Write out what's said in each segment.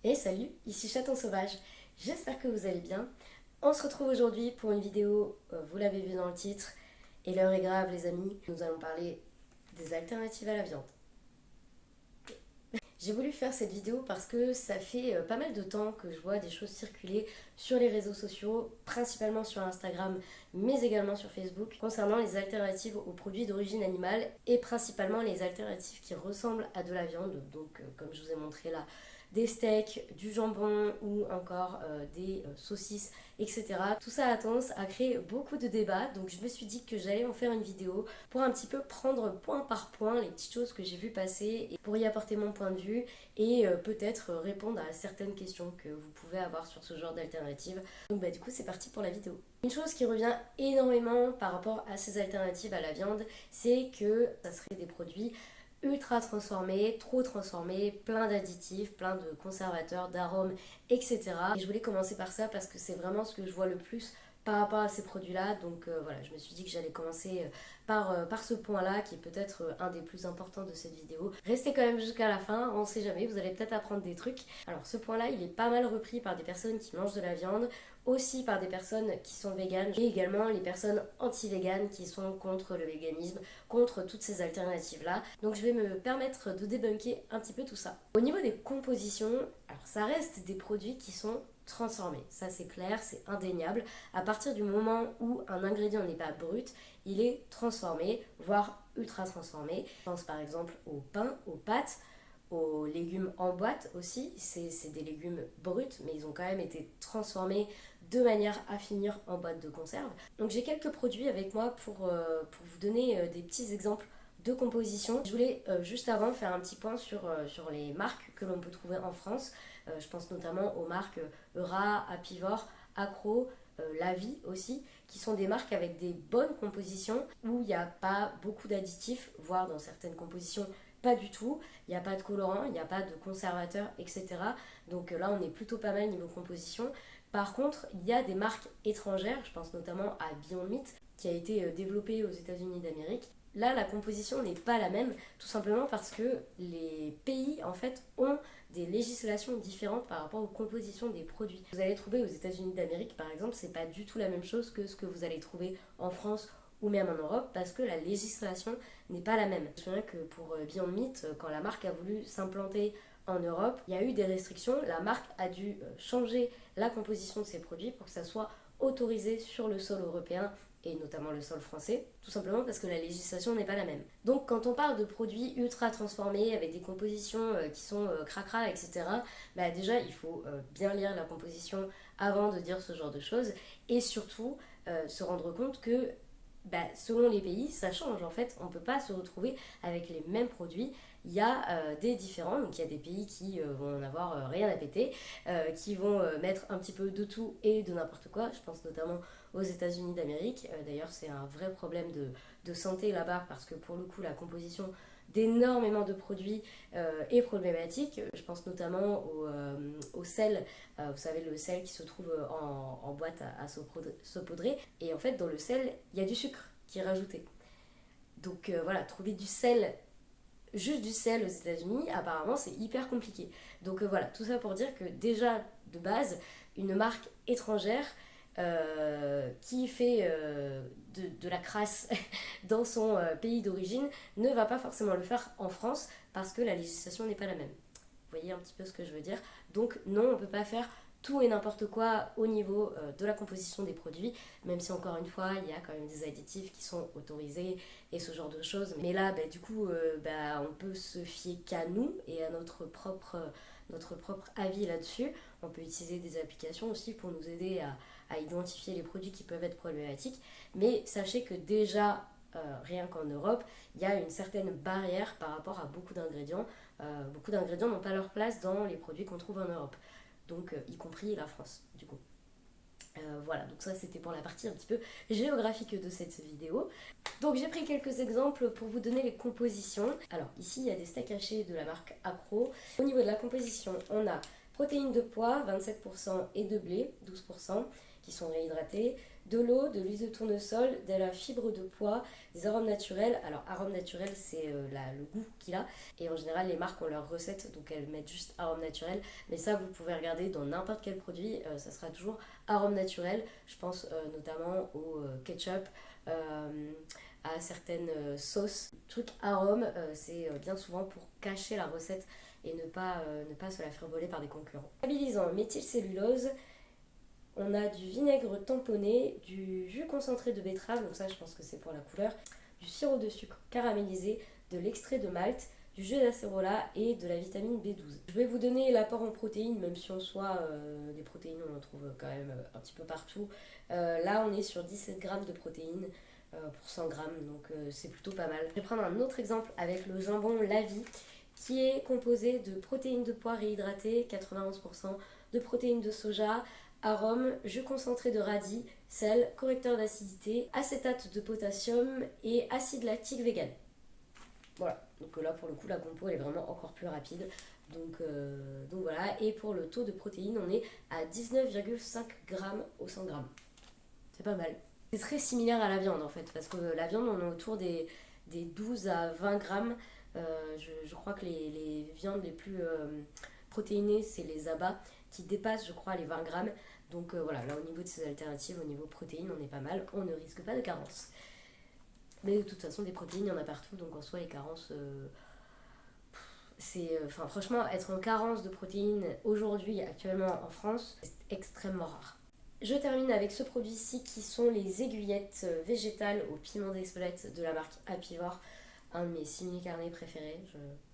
Et salut, ici Chaton Sauvage, j'espère que vous allez bien. On se retrouve aujourd'hui pour une vidéo, vous l'avez vu dans le titre, et l'heure est grave les amis, nous allons parler des alternatives à la viande. J'ai voulu faire cette vidéo parce que ça fait pas mal de temps que je vois des choses circuler sur les réseaux sociaux, principalement sur Instagram, mais également sur Facebook, concernant les alternatives aux produits d'origine animale et principalement les alternatives qui ressemblent à de la viande. Donc, comme je vous ai montré là, des steaks, du jambon ou encore des saucisses, etc. Tout ça a tendance à créer beaucoup de débats, donc je me suis dit que j'allais en faire une vidéo pour un petit peu prendre point par point les petites choses que j'ai vues passer et pour y apporter mon point de vue et peut-être répondre à certaines questions que vous pouvez avoir sur ce genre d'alternative. Donc du coup c'est parti pour la vidéo. Une chose qui revient énormément par rapport à ces alternatives à la viande, c'est que ça serait des produits ultra transformés, trop transformés, plein d'additifs, plein de conservateurs, d'arômes, etc. Et je voulais commencer par ça parce que c'est vraiment ce que je vois le plus par rapport à ces produits-là. Donc voilà, je me suis dit que j'allais commencer par ce point-là qui est peut-être un des plus importants de cette vidéo. Restez quand même jusqu'à la fin, on ne sait jamais, vous allez peut-être apprendre des trucs. Alors ce point-là, il est pas mal repris par des personnes qui mangent de la viande, aussi par des personnes qui sont véganes et également les personnes anti-véganes qui sont contre le véganisme, contre toutes ces alternatives-là. Donc je vais me permettre de débunker un petit peu tout ça. Au niveau des compositions, alors ça reste des produits qui sont transformés, ça c'est clair, c'est indéniable. À partir du moment où un ingrédient n'est pas brut, il est transformé, voire ultra transformé. Je pense par exemple au pain, aux pâtes, aux légumes en boîte aussi. C'est des légumes bruts, mais ils ont quand même été transformés de manière à finir en boîte de conserve. Donc j'ai quelques produits avec moi pour vous donner des petits exemples de composition. Je voulais juste avant faire un petit point sur les marques que l'on peut trouver en France. Je pense notamment aux marques Eura, Apivore, Accro, La Vie aussi, qui sont des marques avec des bonnes compositions où il n'y a pas beaucoup d'additifs, voire dans certaines compositions pas du tout, il n'y a pas de colorant, il n'y a pas de conservateur, etc. Donc là on est plutôt pas mal niveau composition. Par contre, il y a des marques étrangères, je pense notamment à Beyond Meat, qui a été développée aux États-Unis d'Amérique. Là, la composition n'est pas la même, tout simplement parce que les pays, en fait, ont des législations différentes par rapport aux compositions des produits. Vous allez trouver aux États-Unis d'Amérique, par exemple, c'est pas du tout la même chose que ce que vous allez trouver en France ou même en Europe, parce que la législation n'est pas la même. Je me souviens que pour Beyond Meat, quand la marque a voulu s'implanter en Europe, il y a eu des restrictions. La marque a dû changer la composition de ses produits pour que ça soit autorisé sur le sol européen et notamment le sol français, tout simplement parce que la législation n'est pas la même. Donc quand on parle de produits ultra transformés avec des compositions qui sont cracra, etc., déjà il faut bien lire la composition avant de dire ce genre de choses et surtout se rendre compte que selon les pays, ça change en fait. On ne peut pas se retrouver avec les mêmes produits. Il y a des différents, donc il y a des pays qui vont en avoir rien à péter, qui vont mettre un petit peu de tout et de n'importe quoi. Je pense notamment aux États-Unis d'Amérique. D'ailleurs, c'est un vrai problème de santé là-bas parce que pour le coup, la composition d'énormément de produits est problématique. Je pense notamment au sel, vous savez le sel qui se trouve en boîte à saupoudrer. Et en fait dans le sel, il y a du sucre qui est rajouté. Donc voilà, trouver du sel, juste du sel aux États-Unis, apparemment c'est hyper compliqué. Donc voilà, tout ça pour dire que déjà de base, une marque étrangère qui fait de la crasse dans son pays d'origine ne va pas forcément le faire en France parce que la législation n'est pas la même. Vous voyez un petit peu ce que je veux dire. Donc non, on ne peut pas faire tout et n'importe quoi au niveau de la composition des produits, même si encore une fois, il y a quand même des additifs qui sont autorisés et ce genre de choses. Mais là, du coup, on peut se fier qu'à nous et à notre propre avis là-dessus. On peut utiliser des applications aussi pour nous aider à identifier les produits qui peuvent être problématiques. Mais sachez que déjà, rien qu'en Europe, il y a une certaine barrière par rapport à beaucoup d'ingrédients. Beaucoup d'ingrédients n'ont pas leur place dans les produits qu'on trouve en Europe. Donc y compris la France du coup. Voilà, donc ça c'était pour la partie un petit peu géographique de cette vidéo. Donc j'ai pris quelques exemples pour vous donner les compositions. Alors ici il y a des steaks hachés de la marque Accro. Au niveau de la composition, on a protéines de pois 27% et de blé 12% qui sont réhydratés, de l'eau, de l'huile de tournesol, de la fibre de pois, des arômes naturels. Alors arômes naturels c'est le goût qu'il a et en général les marques ont leurs recettes donc elles mettent juste arômes naturels, mais ça vous pouvez regarder dans n'importe quel produit, ça sera toujours arômes naturels. Je pense notamment au ketchup, à certaines sauces. Le truc arôme c'est bien souvent pour cacher la recette et ne pas se la faire voler par des concurrents. Stabilisant méthylcellulose, on a du vinaigre tamponné, du jus concentré de betterave, donc ça je pense que c'est pour la couleur, du sirop de sucre caramélisé, de l'extrait de malt, du jus d'acérola et de la vitamine B12. Je vais vous donner l'apport en protéines, même si en soi des protéines on en trouve quand même un petit peu partout. Là on est sur 17 grammes de protéines pour 100 grammes, donc c'est plutôt pas mal. Je vais prendre un autre exemple avec le jambon La Vie, qui est composé de protéines de pois réhydratées, 91%, de protéines de soja, arômes, jus concentré de radis, sel, correcteur d'acidité, acétate de potassium et acide lactique vegan. Voilà, donc là pour le coup la compo elle est vraiment encore plus rapide. Donc voilà, et pour le taux de protéines on est à 19,5 grammes au 100 grammes. C'est pas mal. C'est très similaire à la viande en fait, parce que la viande on est autour des 12 à 20 grammes. Je crois que les viandes les plus protéinées c'est les abats qui dépassent je crois les 20 grammes. Donc voilà, là au niveau de ces alternatives, au niveau protéines on est pas mal, on ne risque pas de carence. Mais de toute façon des protéines il y en a partout, donc en soi les carences enfin franchement être en carence de protéines aujourd'hui actuellement en France c'est extrêmement rare. Je termine avec ce produit-ci qui sont les aiguillettes végétales au piment d'Espelette de la marque Apivore, un de mes simili-carnés préférés,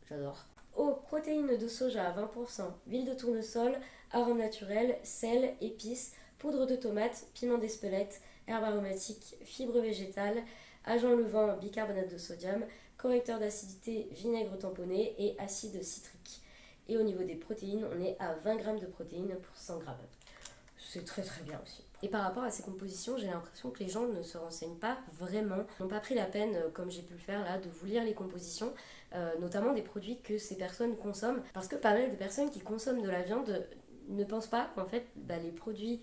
j'adore. Aux protéines de soja à 20%, huile de tournesol, arômes naturels, sel, épices, poudre de tomate, piment d'Espelette, herbes aromatiques, fibres végétales, agent levant, bicarbonate de sodium, correcteur d'acidité, vinaigre tamponné et acide citrique. Et au niveau des protéines, on est à 20 g de protéines pour 100 g. C'est très très bien aussi. Et par rapport à ces compositions, j'ai l'impression que les gens ne se renseignent pas vraiment, n'ont pas pris la peine, comme j'ai pu le faire là, de vous lire les compositions, notamment des produits que ces personnes consomment. Parce que pas mal de personnes qui consomment de la viande ne pensent pas qu'en fait les produits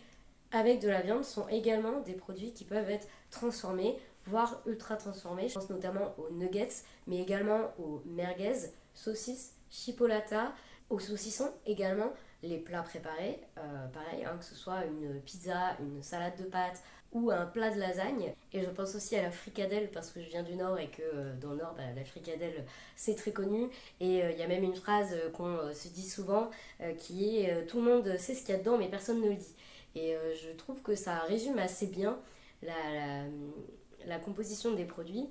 avec de la viande sont également des produits qui peuvent être transformés, voire ultra transformés. Je pense notamment aux nuggets, mais également aux merguez, saucisses, chipolata, aux saucissons également, les plats préparés, pareil, que ce soit une pizza, une salade de pâtes ou un plat de lasagne. Et je pense aussi à la fricadelle parce que je viens du Nord et que dans le Nord, la fricadelle c'est très connu. Et il y a même une phrase qu'on se dit souvent qui est tout le monde sait ce qu'il y a dedans mais personne ne le dit. Et je trouve que ça résume assez bien la composition des produits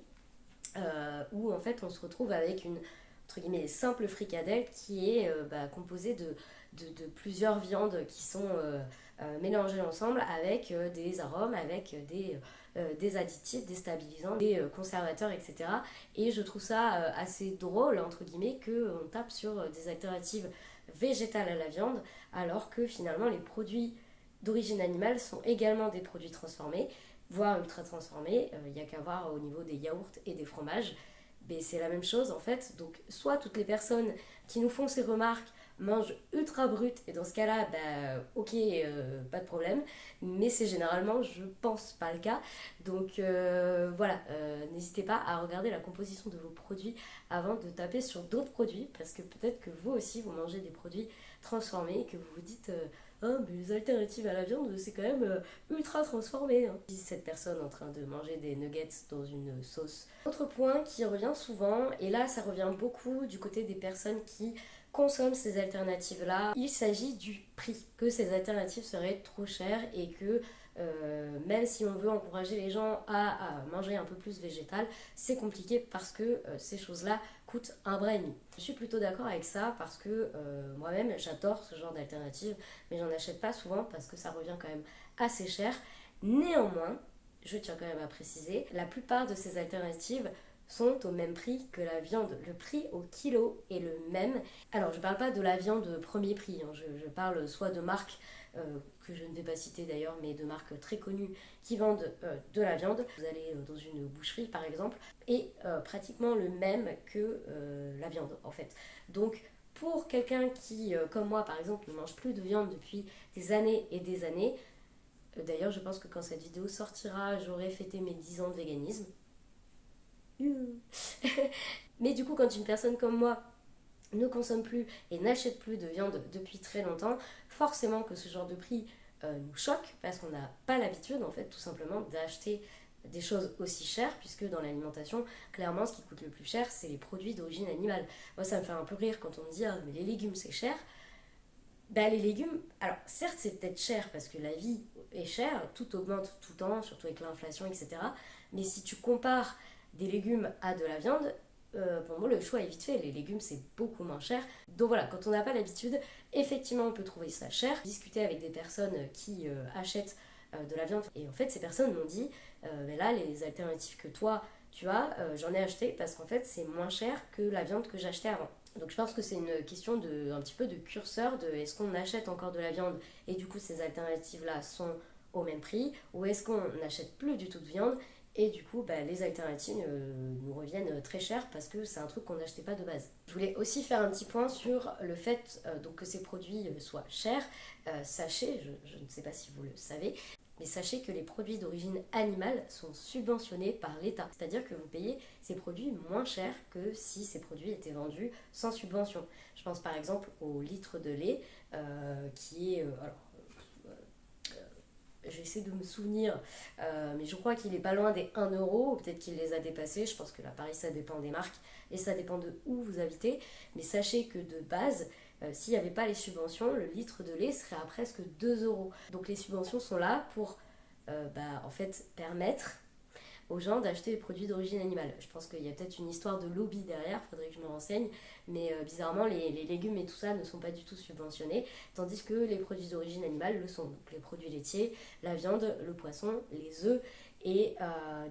où en fait on se retrouve avec une entre guillemets simple fricadelle qui est composée de plusieurs viandes qui sont mélangées ensemble avec des arômes, avec des additifs, des stabilisants, des conservateurs, etc. Et je trouve ça assez drôle, entre guillemets, qu'on tape sur des alternatives végétales à la viande, alors que finalement les produits d'origine animale sont également des produits transformés, voire ultra transformés. Il n'y a qu'à voir au niveau des yaourts et des fromages. Mais c'est la même chose en fait. Donc soit toutes les personnes qui nous font ces remarques mangent ultra brut et dans ce cas-là, ok, pas de problème. Mais c'est généralement, je pense, pas le cas. Donc voilà, n'hésitez pas à regarder la composition de vos produits avant de taper sur d'autres produits parce que peut-être que vous aussi vous mangez des produits transformés et que vous vous dites mais les alternatives à la viande c'est quand même ultra transformé. Cette personne en train de manger des nuggets dans une sauce. Autre point qui revient souvent, et là ça revient beaucoup du côté des personnes qui consomment ces alternatives là, il s'agit du prix, que ces alternatives seraient trop chères et que même si on veut encourager les gens à manger un peu plus végétal, c'est compliqué parce que ces choses-là coûtent un bras et demi. Je suis plutôt d'accord avec ça parce que moi-même j'adore ce genre d'alternative, mais j'en achète pas souvent parce que ça revient quand même assez cher. Néanmoins, je tiens quand même à préciser, la plupart de ces alternatives sont au même prix que la viande. Le prix au kilo est le même. Alors je parle pas de la viande premier prix, je parle soit de marques que je ne vais pas citer d'ailleurs, mais de marques très connues qui vendent de la viande. Vous allez dans une boucherie par exemple, et pratiquement le même que la viande en fait. Donc pour quelqu'un qui, comme moi par exemple, ne mange plus de viande depuis des années et des années, D'ailleurs, je pense que quand cette vidéo sortira, j'aurai fêté mes 10 ans de véganisme. Mais du coup, quand une personne comme moi ne consomme plus et n'achète plus de viande depuis très longtemps, forcément que ce genre de prix nous choque parce qu'on n'a pas l'habitude en fait tout simplement d'acheter des choses aussi chères, puisque dans l'alimentation, clairement ce qui coûte le plus cher c'est les produits d'origine animale. Moi ça me fait un peu rire quand on me dit ah mais les légumes c'est cher. Bah les légumes, alors certes c'est peut-être cher parce que la vie est chère, tout augmente tout le temps, surtout avec l'inflation, etc. Mais si tu compares des légumes à de la viande, pour moi le choix est vite fait, les légumes c'est beaucoup moins cher. Donc voilà, quand on n'a pas l'habitude, effectivement on peut trouver ça cher. J'ai discuté avec des personnes qui achètent de la viande et en fait ces personnes m'ont dit, mais là les alternatives que toi tu as, j'en ai acheté parce qu'en fait c'est moins cher que la viande que j'achetais avant. Donc je pense que c'est une question de un petit peu de curseur de est-ce qu'on achète encore de la viande et du coup ces alternatives là sont au même prix, ou est-ce qu'on n'achète plus du tout de viande et du coup bah, les alternatives nous reviennent très cher parce que c'est un truc qu'on n'achetait pas de base. Je voulais aussi faire un petit point sur le fait donc que ces produits soient chers. Sachez, je ne sais pas si vous le savez, mais sachez que les produits d'origine animale sont subventionnés par l'État. C'est-à-dire que vous payez ces produits moins cher que si ces produits étaient vendus sans subvention. Je pense par exemple au litre de lait qui est... j'essaie de me souvenir, mais je crois qu'il est pas loin des 1 euro, ou peut-être qu'il les a dépassés. Je pense que là, pareil, ça dépend des marques et ça dépend de où vous habitez. Mais sachez que de base, s'il n'y avait pas les subventions, le litre de lait serait à presque 2 euros. Donc les subventions sont là pour en fait permettre aux gens d'acheter des produits d'origine animale. Je pense qu'il y a peut-être une histoire de lobby derrière, faudrait que je me renseigne, mais bizarrement les légumes et tout ça ne sont pas du tout subventionnés, tandis que les produits d'origine animale le sont. Donc les produits laitiers, la viande, le poisson, les œufs et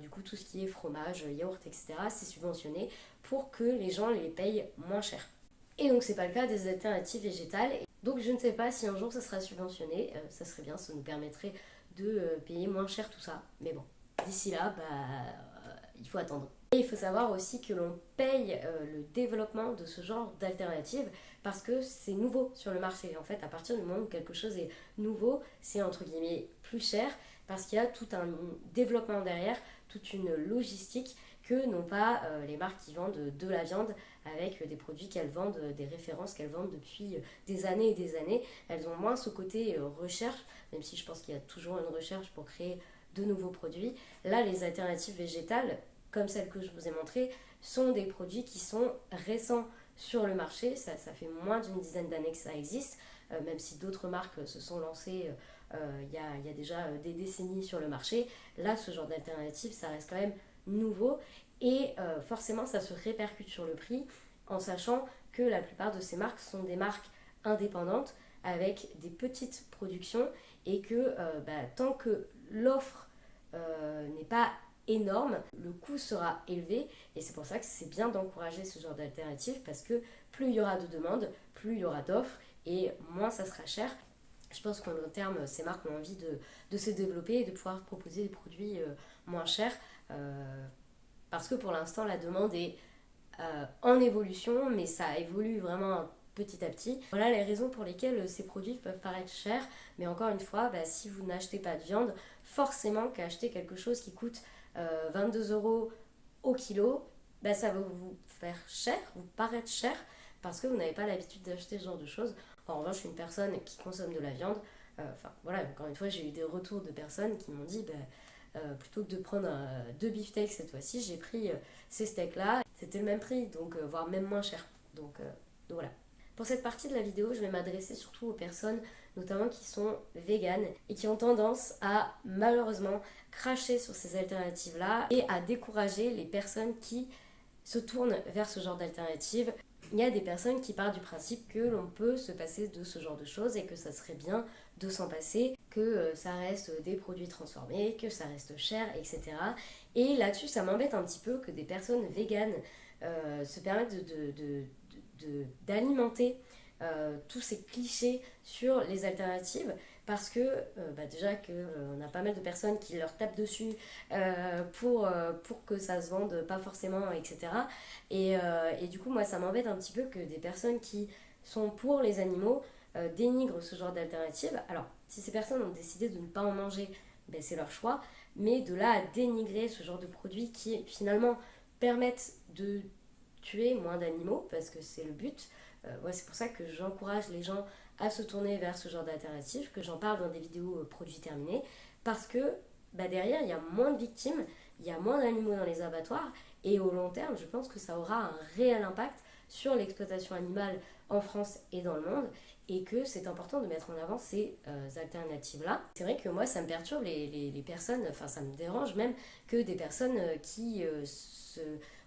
du coup tout ce qui est fromage, yaourt, etc. c'est subventionné pour que les gens les payent moins cher. Et donc c'est pas le cas des alternatives végétales. Donc je ne sais pas si un jour ça sera subventionné, ça serait bien, ça nous permettrait de payer moins cher tout ça. Mais bon, d'ici là, il faut attendre. Et il faut savoir aussi que l'on paye le développement de ce genre d'alternatives parce que c'est nouveau sur le marché. En fait, à partir du moment où quelque chose est nouveau, c'est entre guillemets plus cher parce qu'il y a tout un développement derrière, toute une logistique que n'ont pas les marques qui vendent de la viande avec des produits qu'elles vendent, des références qu'elles vendent depuis des années et des années. Elles ont moins ce côté recherche, même si je pense qu'il y a toujours une recherche pour créer de nouveaux produits. Là, les alternatives végétales, comme celles que je vous ai montrées, sont des produits qui sont récents sur le marché. Ça fait moins d'une dizaine d'années que ça existe, même si d'autres marques se sont lancées il y a déjà des décennies sur le marché. Là, ce genre d'alternative, ça reste quand même nouveau et forcément, ça se répercute sur le prix en sachant que la plupart de ces marques sont des marques indépendantes avec des petites productions et que tant que l'offre n'est pas énorme, le coût sera élevé et c'est pour ça que c'est bien d'encourager ce genre d'alternative parce que plus il y aura de demandes, plus il y aura d'offres et moins ça sera cher. Je pense qu'en long terme, ces marques ont envie de se développer et de pouvoir proposer des produits moins chers parce que pour l'instant la demande est en évolution mais ça évolue vraiment petit à petit. Voilà les raisons pour lesquelles ces produits peuvent paraître chers, mais encore une fois, si vous n'achetez pas de viande, forcément qu'acheter quelque chose qui coûte 22 euros au kilo, ça va vous faire cher, vous paraître cher, parce que vous n'avez pas l'habitude d'acheter ce genre de choses. En revanche, une personne qui consomme de la viande, encore une fois, j'ai eu des retours de personnes qui m'ont dit, plutôt que de prendre 2 beefsteaks cette fois-ci, j'ai pris ces steaks-là, c'était le même prix, donc voire même moins cher. Donc voilà. Pour cette partie de la vidéo, je vais m'adresser surtout aux personnes, notamment qui sont véganes et qui ont tendance à malheureusement cracher sur ces alternatives-là et à décourager les personnes qui se tournent vers ce genre d'alternatives. Il y a des personnes qui partent du principe que l'on peut se passer de ce genre de choses et que ça serait bien de s'en passer, que ça reste des produits transformés, que ça reste cher, etc. Et là-dessus, ça m'embête un petit peu que des personnes véganes se permettent d'alimenter tous ces clichés sur les alternatives parce que déjà qu'on a pas mal de personnes qui leur tapent dessus pour que ça se vende pas forcément, etc. Et du coup moi ça m'embête un petit peu que des personnes qui sont pour les animaux dénigrent ce genre d'alternative. Alors, si ces personnes ont décidé de ne pas en manger, ben, c'est leur choix, mais de là à dénigrer ce genre de produits qui finalement permettent de tuer moins d'animaux, parce que c'est le but. Ouais, c'est pour ça que j'encourage les gens à se tourner vers ce genre d'alternative, que j'en parle dans des vidéos produits terminés, parce que bah, derrière, il y a moins de victimes, il y a moins d'animaux dans les abattoirs, et au long terme, je pense que ça aura un réel impact sur l'exploitation animale en France et dans le monde, et que c'est important de mettre en avant ces alternatives-là. C'est vrai que moi, ça me perturbe les personnes, enfin ça me dérange même que des personnes qui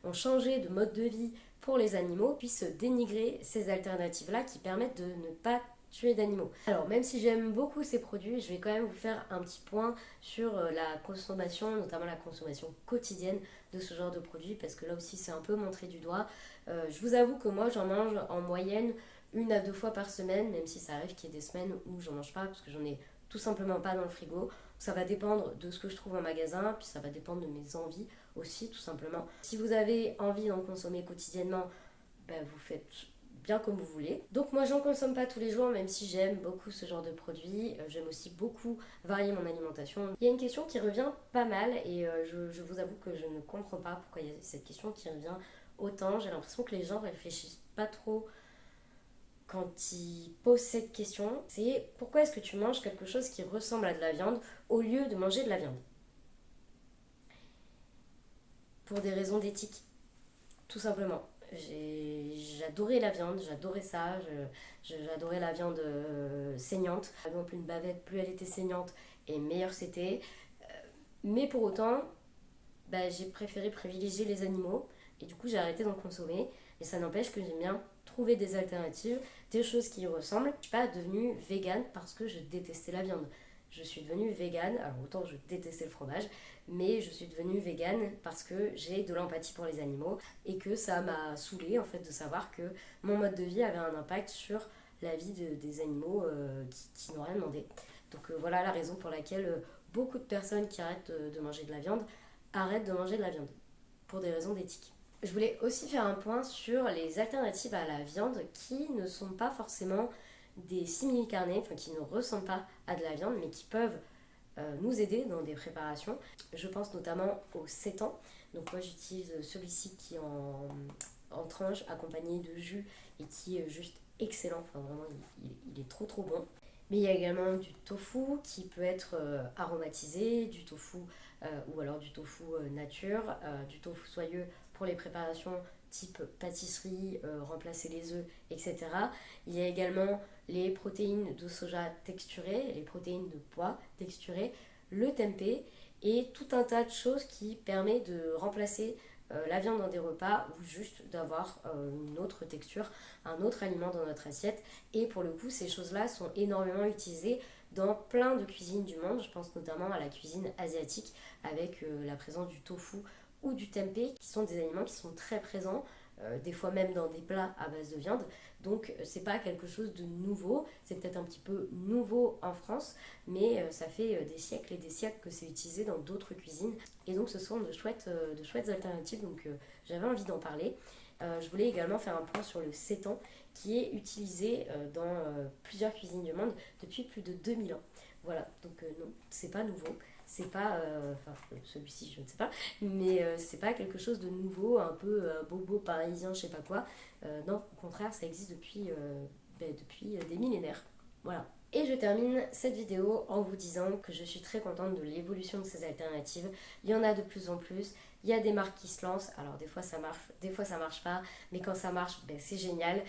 ont changé de mode de vie pour les animaux puissent dénigrer ces alternatives-là qui permettent de ne pas tuer d'animaux. Alors même si j'aime beaucoup ces produits, je vais quand même vous faire un petit point sur la consommation, notamment la consommation quotidienne de ce genre de produits, parce que là aussi c'est un peu montré du doigt. Je vous avoue que moi j'en mange en moyenne 1 à 2 fois par semaine, même si ça arrive qu'il y ait des semaines où j'en mange pas, parce que j'en ai tout simplement pas dans le frigo. Ça va dépendre de ce que je trouve en magasin, puis ça va dépendre de mes envies aussi, tout simplement. Si vous avez envie d'en consommer quotidiennement, ben, vous faites bien comme vous voulez. Donc moi j'en consomme pas tous les jours, même si j'aime beaucoup ce genre de produits. J'aime aussi beaucoup varier mon alimentation. Il y a une question qui revient pas mal et je vous avoue que je ne comprends pas pourquoi il y a cette question qui revient autant. J'ai l'impression que les gens réfléchissent pas trop quand ils posent cette question. C'est pourquoi est-ce que tu manges quelque chose qui ressemble à de la viande au lieu de manger de la viande? Pour des raisons d'éthique, tout simplement. J'adorais la viande, j'adorais ça, j'adorais la viande saignante. Par exemple, une bavette, plus elle était saignante et meilleure c'était. Mais pour autant, bah, j'ai préféré privilégier les animaux et du coup j'ai arrêté d'en consommer. Et ça n'empêche que j'aime bien trouver des alternatives, des choses qui y ressemblent. Je suis pas devenue végane parce que je détestais la viande. Je suis devenue végane, alors autant je détestais le fromage, mais je suis devenue végane parce que j'ai de l'empathie pour les animaux et que ça m'a saoulée en fait de savoir que mon mode de vie avait un impact sur la vie des animaux qui n'ont rien demandé. Donc voilà la raison pour laquelle beaucoup de personnes qui arrêtent de manger de la viande arrêtent de manger de la viande pour des raisons d'éthique. Je voulais aussi faire un point sur les alternatives à la viande qui ne sont pas forcément des simili-carnés, enfin qui ne ressemblent pas à de la viande, mais qui peuvent nous aider dans des préparations. Je pense notamment au sétan. Donc moi j'utilise celui-ci qui est en tranche accompagné de jus et qui est juste excellent. Enfin vraiment il est trop trop bon. Mais il y a également du tofu qui peut être aromatisé, du tofu ou alors du tofu nature, du tofu soyeux pour les préparations type pâtisserie, remplacer les œufs, etc. Il y a également les protéines de soja texturées, les protéines de pois texturées, le tempeh et tout un tas de choses qui permettent de remplacer la viande dans des repas ou juste d'avoir une autre texture, un autre aliment dans notre assiette. Et pour le coup, ces choses-là sont énormément utilisées dans plein de cuisines du monde. Je pense notamment à la cuisine asiatique avec la présence du tofu ou du tempeh, qui sont des aliments qui sont très présents, des fois même dans des plats à base de viande. Donc c'est pas quelque chose de nouveau, c'est peut-être un petit peu nouveau en France, mais ça fait des siècles et des siècles que c'est utilisé dans d'autres cuisines. Et donc ce sont de chouettes alternatives, donc j'avais envie d'en parler. Je voulais également faire un point sur le sétan qui est utilisé dans plusieurs cuisines du monde depuis plus de 2000 ans. Voilà, donc non, c'est pas nouveau. C'est pas, enfin celui-ci je ne sais pas, mais c'est pas quelque chose de nouveau, un peu bobo parisien, je sais pas quoi. Non, au contraire, ça existe depuis des millénaires. Voilà. Et je termine cette vidéo en vous disant que je suis très contente de l'évolution de ces alternatives. Il y en a de plus en plus. Il y a des marques qui se lancent. Alors des fois ça marche, des fois ça marche pas. Mais quand ça marche, c'est génial.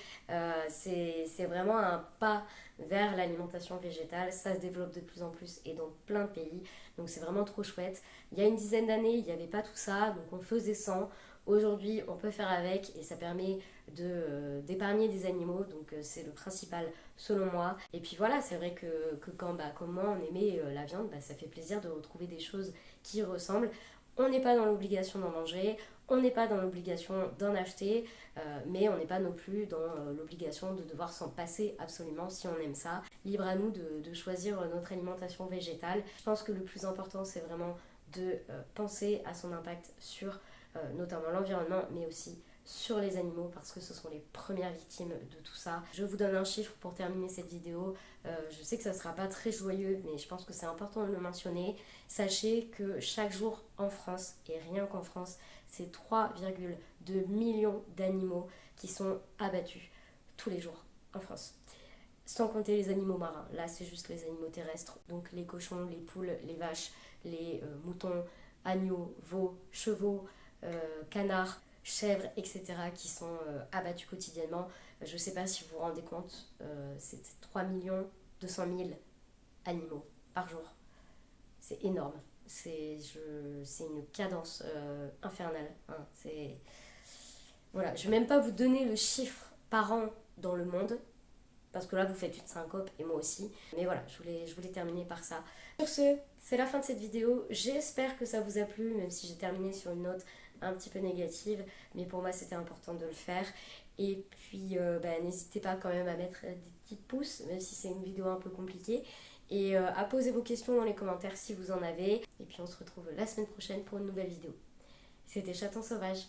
C'est vraiment un pas vers l'alimentation végétale. Ça se développe de plus en plus et dans plein de pays. Donc c'est vraiment trop chouette. Il y a une dizaine d'années, il n'y avait pas tout ça. Donc on faisait sans. Aujourd'hui, on peut faire avec et ça permet d'épargner des animaux, donc c'est le principal selon moi. Et puis voilà, c'est vrai que quand, comme moi, on aimait la viande, ça fait plaisir de retrouver des choses qui ressemblent. On n'est pas dans l'obligation d'en manger, on n'est pas dans l'obligation d'en acheter, mais on n'est pas non plus dans l'obligation de devoir s'en passer absolument si on aime ça. Libre à nous de choisir notre alimentation végétale. Je pense que le plus important, c'est vraiment de penser à son impact sur notamment l'environnement, mais aussi sur les animaux parce que ce sont les premières victimes de tout ça. Je vous donne un chiffre pour terminer cette vidéo. Je sais que ça ne sera pas très joyeux, mais je pense que c'est important de le mentionner. Sachez que chaque jour en France, et rien qu'en France, c'est 3,2 millions d'animaux qui sont abattus tous les jours en France. Sans compter les animaux marins. Là, c'est juste les animaux terrestres. Donc les cochons, les poules, les vaches, les moutons, agneaux, veaux, chevaux, canards, chèvres, etc. qui sont abattus quotidiennement. Je ne sais pas si vous vous rendez compte, c'est 3 200 000 animaux par jour. C'est énorme. C'est une cadence infernale. Hein. Voilà. Je ne vais même pas vous donner le chiffre par an dans le monde, parce que là vous faites une syncope et moi aussi. Mais voilà, je voulais terminer par ça. Sur ce, c'est la fin de cette vidéo. J'espère que ça vous a plu, même si j'ai terminé sur une note un petit peu négative. Mais pour moi c'était important de le faire. Et puis n'hésitez pas quand même à mettre des petits pouces, même si c'est une vidéo un peu compliquée. Et à poser vos questions dans les commentaires si vous en avez. Et puis on se retrouve la semaine prochaine pour une nouvelle vidéo. C'était Chaton Sauvage.